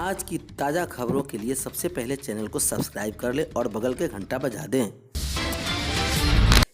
आज की ताज़ा खबरों के लिए सबसे पहले चैनल को सब्सक्राइब कर लें और बगल के घंटा बजा दें।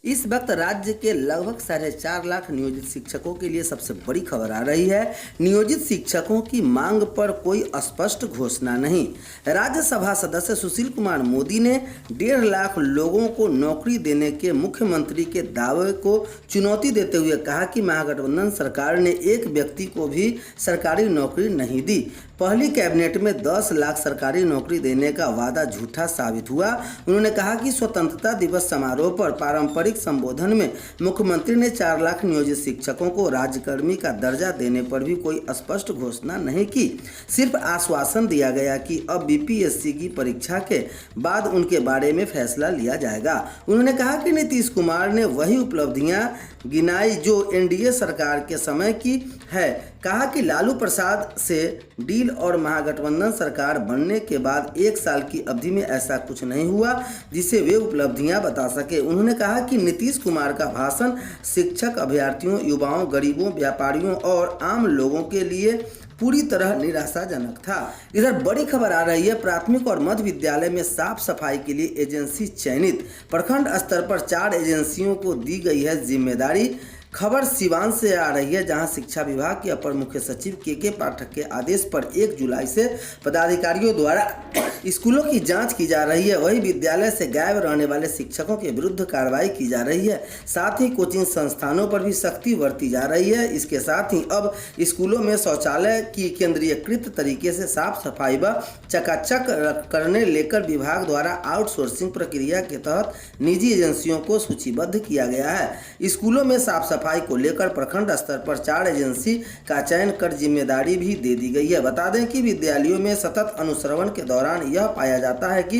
इस वक्त राज्य के लगभग 4.5 लाख नियोजित शिक्षकों के लिए सबसे बड़ी खबर आ रही है। नियोजित शिक्षकों की मांग पर कोई स्पष्ट घोषणा नहीं। राज्यसभा सदस्य सुशील कुमार मोदी ने 1.5 लाख लोगों को नौकरी देने के मुख्यमंत्री के दावे को चुनौती देते हुए कहा कि महागठबंधन सरकार ने एक व्यक्ति को भी सरकारी नौकरी नहीं दी। पहली कैबिनेट में 10 लाख सरकारी नौकरी देने का वादा झूठा साबित हुआ। उन्होंने कहा कि स्वतंत्रता दिवस समारोह पर पारंपरिक संबोधन में मुख्यमंत्री ने 4 लाख नियोजित शिक्षकों को राज्यकर्मी का दर्जा देने पर भी कोई स्पष्ट घोषणा नहीं की। सिर्फ आश्वासन दिया गया कि अब बीपीएससी की परीक्षा के बाद उनके बारे में फैसला लिया जाएगा। उन्होंने कहा कि नीतीश कुमार ने वही उपलब्धियां गिनाई जो एनडीए सरकार के समय की है। कहा कि लालू प्रसाद से डील और महागठबंधन सरकार बनने के बाद 1 साल की अवधि में ऐसा कुछ नहीं हुआ जिसे वे उपलब्धियां बता सके। उन्होंने कहा कि नीतीश कुमार का भाषण शिक्षक, अभ्यर्थियों, युवाओं, गरीबों, व्यापारियों और आम लोगों के लिए पूरी तरह निराशाजनक था। इधर बड़ी खबर आ रही है, प्राथमिक और मध्य विद्यालय में साफ सफाई के लिए एजेंसी चयनित। प्रखंड स्तर पर 4 एजेंसियों को दी गई है जिम्मेदारी। खबर सिवान से आ रही है, जहां शिक्षा विभाग के अपर मुख्य सचिव के पाठक के आदेश पर 1 जुलाई से पदाधिकारियों द्वारा स्कूलों की जांच की जा रही है। वही विद्यालय से गायब रहने वाले शिक्षकों के विरुद्ध कार्रवाई की जा रही है। साथ ही कोचिंग संस्थानों पर भी सख्ती बरती जा रही है। इसके साथ ही अब स्कूलों में शौचालय की केंद्रीयकृत तरीके से साफ सफाई व चकाचक करने लेकर विभाग द्वारा आउटसोर्सिंग प्रक्रिया के तहत निजी एजेंसियों को सूचीबद्ध किया गया है। स्कूलों में साफ सफाई को लेकर प्रखंड स्तर पर 4 एजेंसी का चयन कर जिम्मेदारी भी दे दी गई है। बता दें कि विद्यालयों में सतत अनुश्रवण के दौरान यह पाया जाता है कि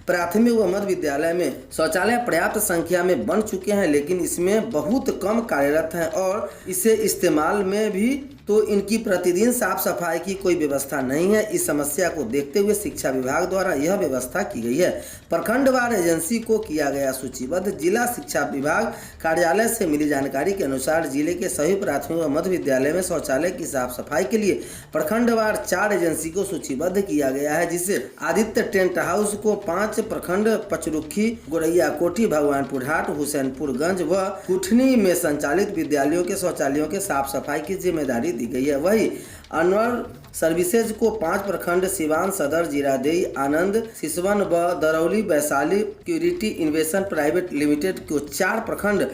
प्राथमिक व मध्य विद्यालय में शौचालय पर्याप्त संख्या में बन चुके हैं, लेकिन इसमें बहुत कम कार्यरत हैं और इसे इस्तेमाल में भी तो इनकी प्रतिदिन साफ सफाई की कोई व्यवस्था नहीं है। इस समस्या को देखते हुए शिक्षा विभाग द्वारा यह व्यवस्था की गई है। प्रखंडवार एजेंसी को किया गया सूचीबद्ध। जिला शिक्षा विभाग कार्यालय से मिली जानकारी के अनुसार जिले के सभी प्राथमिक व मध्य विद्यालय में शौचालय की साफ सफाई के लिए प्रखंडवार 4 एजेंसी को सूचीबद्ध किया गया है, जिसे आदित्य टेंट हाउस को 5 प्रखंड पचरुखी, गोरैया कोठी, भगवानपुर हाट, हुसैनपुरगंज व कुठनी में संचालित विद्यालयों के शौचालयों के साफ सफाई की जिम्मेदारी दी गई है। वही अनवर सर्विसेज को 5 प्रखंड सिवान सदर, जीरादेई, आनंद, सिसवन व Darauli, Vaishali security investment private limited को 4 प्रखंड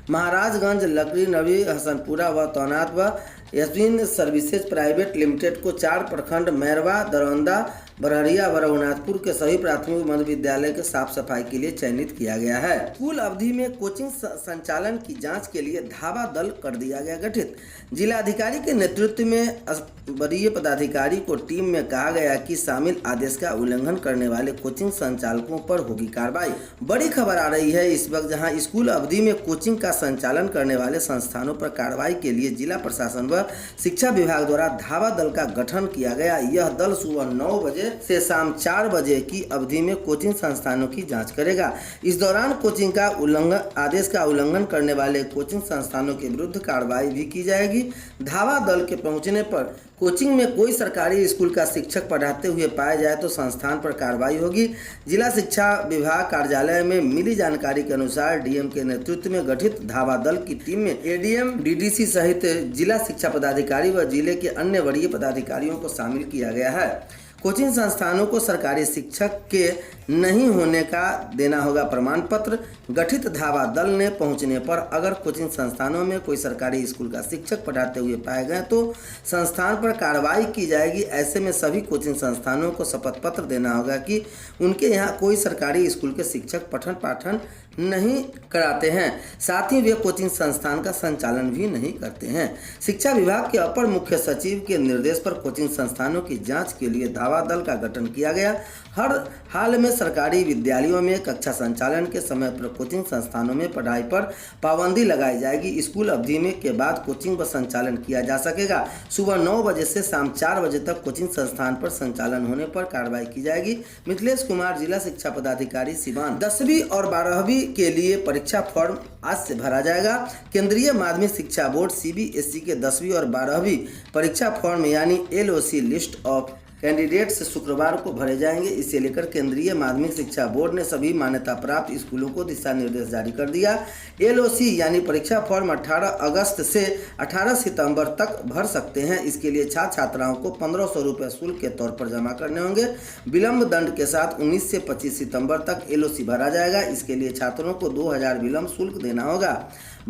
महाराजगंज, लकड़ी, नवी, हसनपुरा व तौनात व यशविन सर्विसेज प्राइवेट लिमिटेड को 4 प्रखंड मैरवा, दरौंदा, बरहरिया व रघुनाथपुर के सभी प्राथमिक मध्य विद्यालय के साफ सफाई के लिए चयनित किया गया है। स्कूल अवधि में कोचिंग संचालन की जांच के लिए धावा दल कर दिया गया गठित। जिलाधिकारी के नेतृत्व में वरीय पदाधिकारी को टीम में कहा गया कि शामिल आदेश का उल्लंघन करने वाले कोचिंग संचालकों पर होगी कार्रवाई। बड़ी खबर आ रही है इस वक्त, जहां स्कूल अवधि में कोचिंग का संचालन करने वाले संस्थानों पर कार्रवाई के लिए जिला प्रशासन व शिक्षा विभाग द्वारा धावा दल का गठन किया गया। यह दल सुबह 9 बजे से शाम 4 बजे की अवधि में कोचिंग संस्थानों की जांच करेगा। इस दौरान कोचिंग का आदेश का उल्लंघन करने वाले कोचिंग संस्थानों के विरुद्ध कार्रवाई भी की जाएगी। धावा दल के पहुंचने पर कोचिंग में कोई सरकारी स्कूल का शिक्षक पढ़ाते हुए पाया जाए तो संस्थान पर कार्रवाई होगी। जिला शिक्षा विभाग कार्यालय में मिली जानकारी के अनुसार डीएम के नेतृत्व में गठित धावा दल की टीम में एडीएम, डीडीसी सहित जिला शिक्षा पदाधिकारी व जिले के अन्य वरीय पदाधिकारियों को शामिल किया गया है। कोचिंग संस्थानों को सरकारी शिक्षक के नहीं होने का देना होगा प्रमाण पत्र। गठित धावा दल ने पहुंचने पर अगर कोचिंग संस्थानों में कोई सरकारी स्कूल का शिक्षक पढ़ाते हुए पाए गए तो संस्थान पर कार्रवाई की जाएगी। ऐसे में सभी कोचिंग संस्थानों को शपथ पत्र देना होगा कि उनके यहाँ कोई सरकारी स्कूल के शिक्षक पठन पाठन नहीं कराते हैं, साथ ही वे कोचिंग संस्थान का संचालन भी नहीं करते हैं। शिक्षा विभाग के अपर मुख्य सचिव के निर्देश पर कोचिंग संस्थानों की जांच के लिए धावा दल का गठन किया गया। हर हाल में सरकारी विद्यालयों में कक्षा संचालन के समय पर कोचिंग संस्थानों में पढ़ाई पर पाबंदी लगाई जाएगी। स्कूल अवधि में के बाद कोचिंग व संचालन किया जा सकेगा। सुबह 9 बजे से शाम 4 बजे तक कोचिंग संस्थान पर संचालन होने पर कार्रवाई की जाएगी। मिथिलेश कुमार, जिला शिक्षा पदाधिकारी, सिवान। 10वीं और 12वीं के लिए परीक्षा फॉर्म आज से भरा जाएगा। केंद्रीय माध्यमिक शिक्षा बोर्ड सीबीएसई के 10वीं और 12वीं परीक्षा फॉर्म यानी LOC लिस्ट ऑफ कैंडिडेट्स शुक्रवार को भरे जाएंगे। इसे लेकर केंद्रीय माध्यमिक शिक्षा बोर्ड ने सभी मान्यता प्राप्त स्कूलों को दिशा निर्देश जारी कर दिया। LOC यानी परीक्षा फॉर्म 18 अगस्त से 18 सितंबर तक भर सकते हैं। इसके लिए छात्र छात्राओं को 1500 रुपये शुल्क के तौर पर जमा करने होंगे। विलंब दंड के साथ 19 से 25 सितंबर तक LOC भरा जाएगा। इसके लिए छात्रों को 2000 विलंब शुल्क देना होगा।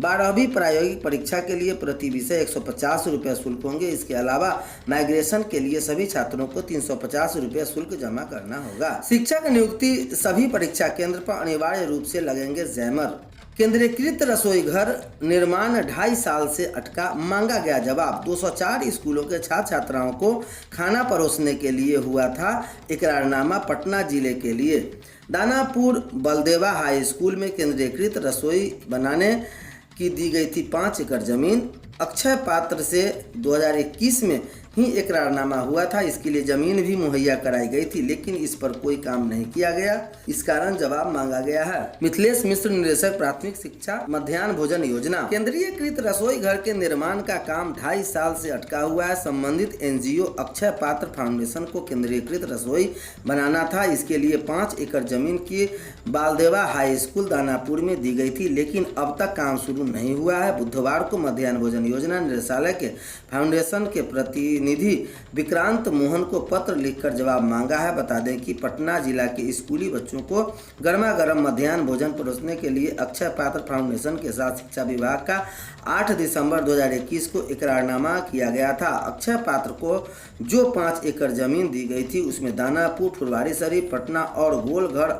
12वीं प्रायोगिक परीक्षा के लिए प्रति विषय 150 रुपये शुल्क होंगे। इसके अलावा माइग्रेशन के लिए सभी छात्रों को 350 रुपये शुल्क जमा करना होगा। शिक्षक नियुक्ति सभी परीक्षा केंद्र पर अनिवार्य रूप से लगेंगे जैमर। केंद्रीकृत रसोई घर निर्माण 2.5 साल से अटका, मांगा गया जवाब। 204 स्कूलों के छात्र छात्राओं को खाना परोसने के लिए हुआ था इकरारनामा। पटना जिले के लिए दानापुर बलदेवा हाई स्कूल में केंद्रीकृत रसोई बनाने की दी गई थी 5 एकड़ जमीन। अक्षय पात्र से 2021 में ही इकरारनामा हुआ था। इसके लिए जमीन भी मुहैया कराई गई थी, लेकिन इस पर कोई काम नहीं किया गया। इस कारण जवाब मांगा गया है। मिथिलेश मिश्र, निदेशक प्राथमिक शिक्षा, मध्याह्न भोजन योजना। केंद्रीयकृत रसोई घर के निर्माण का काम 2.5 साल से अटका हुआ है। संबंधित NGO अक्षय पात्र फाउंडेशन को केंद्रीयकृत रसोई बनाना था। इसके लिए 5 एकड़ जमीन की बालदेवा हाई स्कूल दानापुर में दी गई थी, लेकिन अब तक काम शुरू नहीं हुआ है। बुधवार को मध्याह्न भोजन योजना निदेशालय के फाउंडेशन के प्रतिनिधि विक्रांत मोहन को पत्र लिखकर जवाब मांगा है। बता दें कि पटना जिला के स्कूली बच्चों को गर्मा गर्म मध्याह्न भोजन परोसने के लिए अक्षय पात्र फाउंडेशन के साथ शिक्षा विभाग का 8 दिसंबर 2021 को इकरारनामा किया गया था। अक्षय पात्र को जो 5 एकड़ जमीन दी गई थी उसमें दानापुर, फुलवारी शरीफ, पटना और गोलघर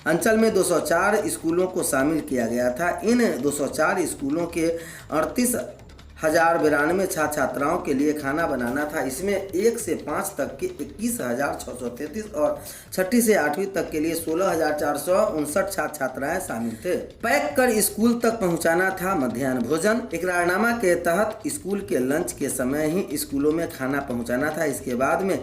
अंचल में 204 स्कूलों को शामिल किया गया था। इन 204 स्कूलों के 38,092 छात्र छात्राओं के लिए खाना बनाना था। इसमें 1 से 5 तक के 21,633 और 6ठी से 8वीं तक के लिए 16,459 छात्र छात्राएं शामिल थे। पैक कर स्कूल तक पहुंचाना था मध्याह्न भोजन। इकरारनामा के तहत स्कूल के लंच के समय ही स्कूलों में खाना पहुंचाना था। इसके बाद में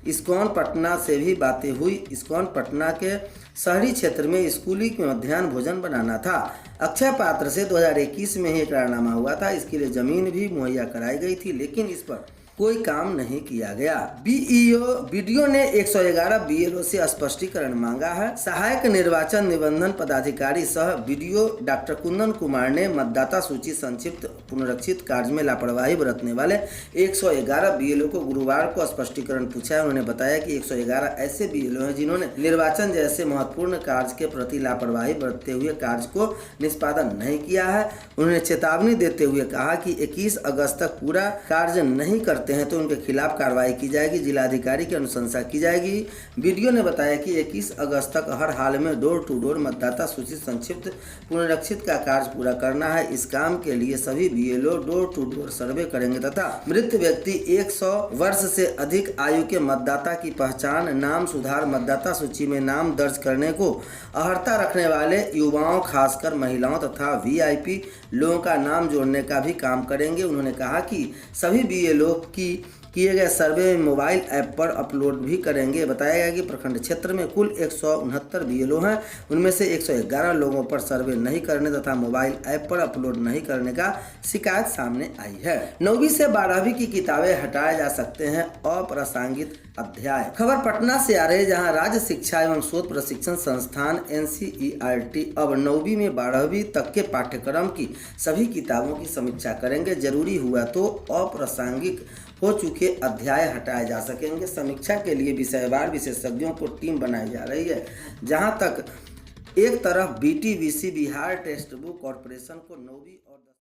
इस्कॉन पटना से भी बातें हुई। इस्कॉन पटना के शहरी क्षेत्र में स्कूली मध्याह्न भोजन बनाना था। अक्षय पात्र से 2021 में ही इकरारनामा हुआ था। इसके लिए जमीन भी मुहैया कराई गई थी, लेकिन इस पर कोई काम नहीं किया गया। BDO ने 111 BLO से स्पष्टीकरण मांगा है। सहायक निर्वाचन निबंधन पदाधिकारी सह BDO डॉक्टर कुंदन कुमार ने मतदाता सूची संक्षिप्त पुनरीक्षित कार्य में लापरवाही बरतने वाले 111 BLO को गुरुवार को स्पष्टीकरण पूछा है। उन्होंने बताया कि 111 ऐसे BLO हैं जिन्होंने निर्वाचन जैसे महत्वपूर्ण कार्य के प्रति लापरवाही बरतते हुए कार्य को निष्पादन नहीं किया है। उन्होंने चेतावनी देते हुए कहा कि 21 अगस्त तक पूरा कार्य नहीं करते हैं तो उनके खिलाफ कार्रवाई की जाएगी। जिलाधिकारी की अनुशंसा की जाएगी। BDO ने बताया कि 21 अगस्त तक हर हाल में डोर टू डोर मतदाता सूची संक्षिप्त पुनरीक्षित का कार्य पूरा करना है। इस काम के लिए सभी BLO door to door survey करेंगे तथा मृत व्यक्ति 100 वर्ष से अधिक आयु के मतदाता की पहचान, नाम सुधार, मतदाता सूची में नाम दर्ज करने को अर्हता रखने वाले युवाओं, खासकर महिलाओं तथा VIP लोगों का नाम जोड़ने का भी काम करेंगे। उन्होंने कहा कि सभी BLO की किए गए सर्वे मोबाइल ऐप पर अपलोड भी करेंगे। बताया गया कि प्रखंड क्षेत्र में कुल 169 BLO हैं। उनमें से 111 लोगों पर सर्वे नहीं करने तथा मोबाइल ऐप पर अपलोड नहीं करने का शिकायत सामने आई है। 9वीं से 12वीं की किताबें हटाए जा सकते हैं अप्रासंगिक अध्याय। खबर पटना से आ रही है, जहां राज्य शिक्षा एवं शोध प्रशिक्षण संस्थान NCERT अब 9वीं में 12वीं तक के पाठ्यक्रम की सभी किताबों की समीक्षा करेंगे। जरूरी हुआ तो अप्रासंगिक हो चुके अध्याय हटाए जा सकेंगे। समीक्षा के लिए विषयवार विशेषज्ञों को टीम बनाई जा रही है। जहां तक एक तरफ BTBC Bihar text book corporation को 9वीं और